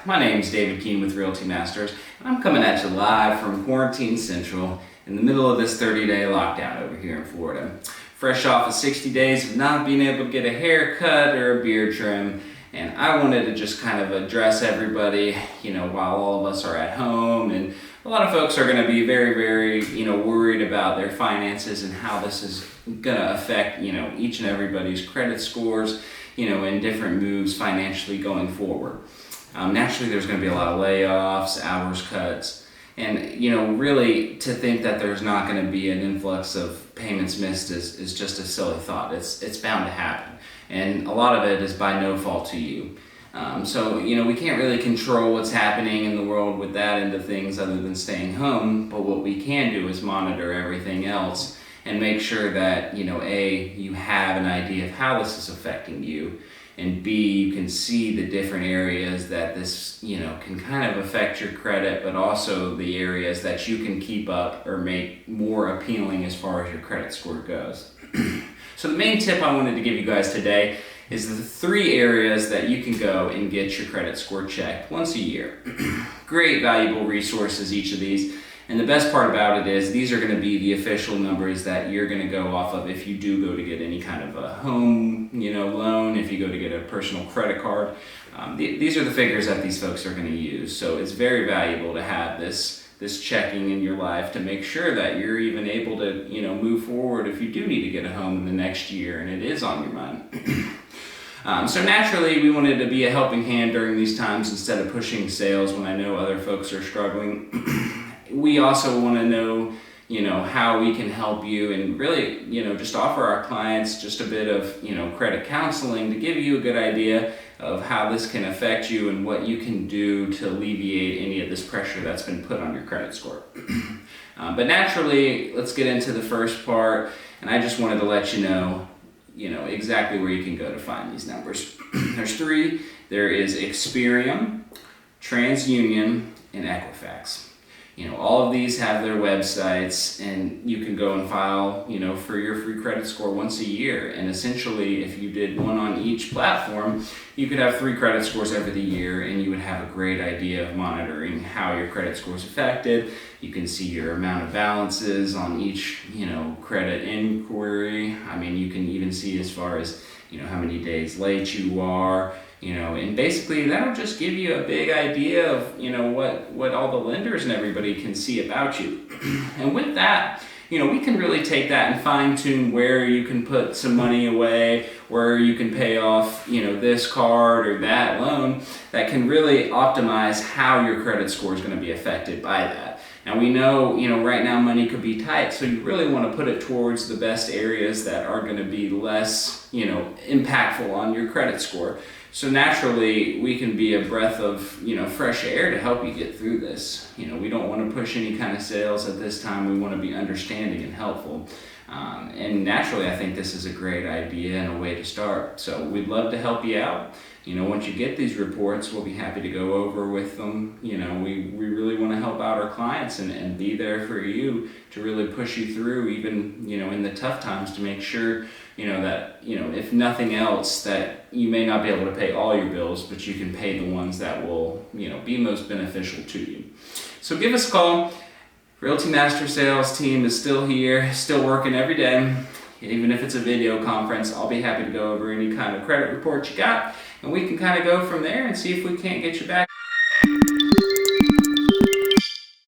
My name's David Keene with Realty Masters, and I'm coming at you live from Quarantine Central in the middle of this 30-day lockdown over here in Florida. Fresh off of 60 days of not being able to get a haircut or a beard trim, and I wanted to just kind of address everybody, while all of us are at home, and a lot of folks are going to be very, worried about their finances and how this is going to affect, each and everybody's credit scores, and different moves financially going forward. Naturally, there's going to be a lot of layoffs, hours cuts, and really to think that there's not going to be an influx of payments missed is just a silly thought. It's bound to happen, and a lot of it is by no fault to you. So we can't really control what's happening in the world with that end of things other than staying home, but what we can do is monitor everything else and make sure that A, you have an idea of how this is affecting you, and B, you can see the different areas that this can kind of affect your credit, but also the areas that you can keep up or make more appealing as far as your credit score goes. So the main tip I wanted to give you guys today is the 3 areas that you can go and get your credit score checked once a year. Great valuable resources, each of these. And the best part about it is these are going to be the official numbers that you're going to go off of if you do go to get any kind of a home, loan, if you go to get a personal credit card. These are the figures that these folks are going to use. So it's very valuable to have this checking in your life to make sure that you're even able to, move forward if you do need to get a home in the next year and it is on your mind. So naturally, we wanted to be a helping hand during these times instead of pushing sales when I know other folks are struggling. We also want to know, how we can help you and really, just offer our clients just a bit of, credit counseling to give you a good idea of how this can affect you and what you can do to alleviate any of this pressure that's been put on your credit score. But naturally, let's get into the first part, and I just wanted to let you know, exactly where you can go to find these numbers. There's 3. There is Experian, TransUnion, and Equifax. All of these have their websites, and you can go and file, for your free credit score once a year. And essentially, if you did one on each platform, you could have 3 credit scores every year, and you would have a great idea of monitoring how your credit score is affected. You can see your amount of balances on each, credit inquiry. I mean, you can even see as far as, how many days late you are. And basically that'll just give you a big idea of, what all the lenders and everybody can see about you. And with that, we can really take that and fine tune where you can put some money away, where you can pay off, this card or that loan that can really optimize how your credit score is going to be affected by that. And we know, right now money could be tight, so you really want to put it towards the best areas that are going to be less, impactful on your credit score. So naturally, we can be a breath of, fresh air to help you get through this. We don't want to push any kind of sales at this time. We want to be understanding and helpful. And naturally, I think this is a great idea and a way to start. So we'd love to help you out. Once you get these reports, we'll be happy to go over with them. We really want to help out our clients and be there for you to really push you through even, in the tough times to make sure, that, if nothing else, that you may not be able to pay all your bills, but you can pay the ones that will, be most beneficial to you. So give us a call. Realty Masters Sales team is still here, still working every day. Even if it's a video conference, I'll be happy to go over any kind of credit report you got, and we can kind of go from there and see if we can't get you back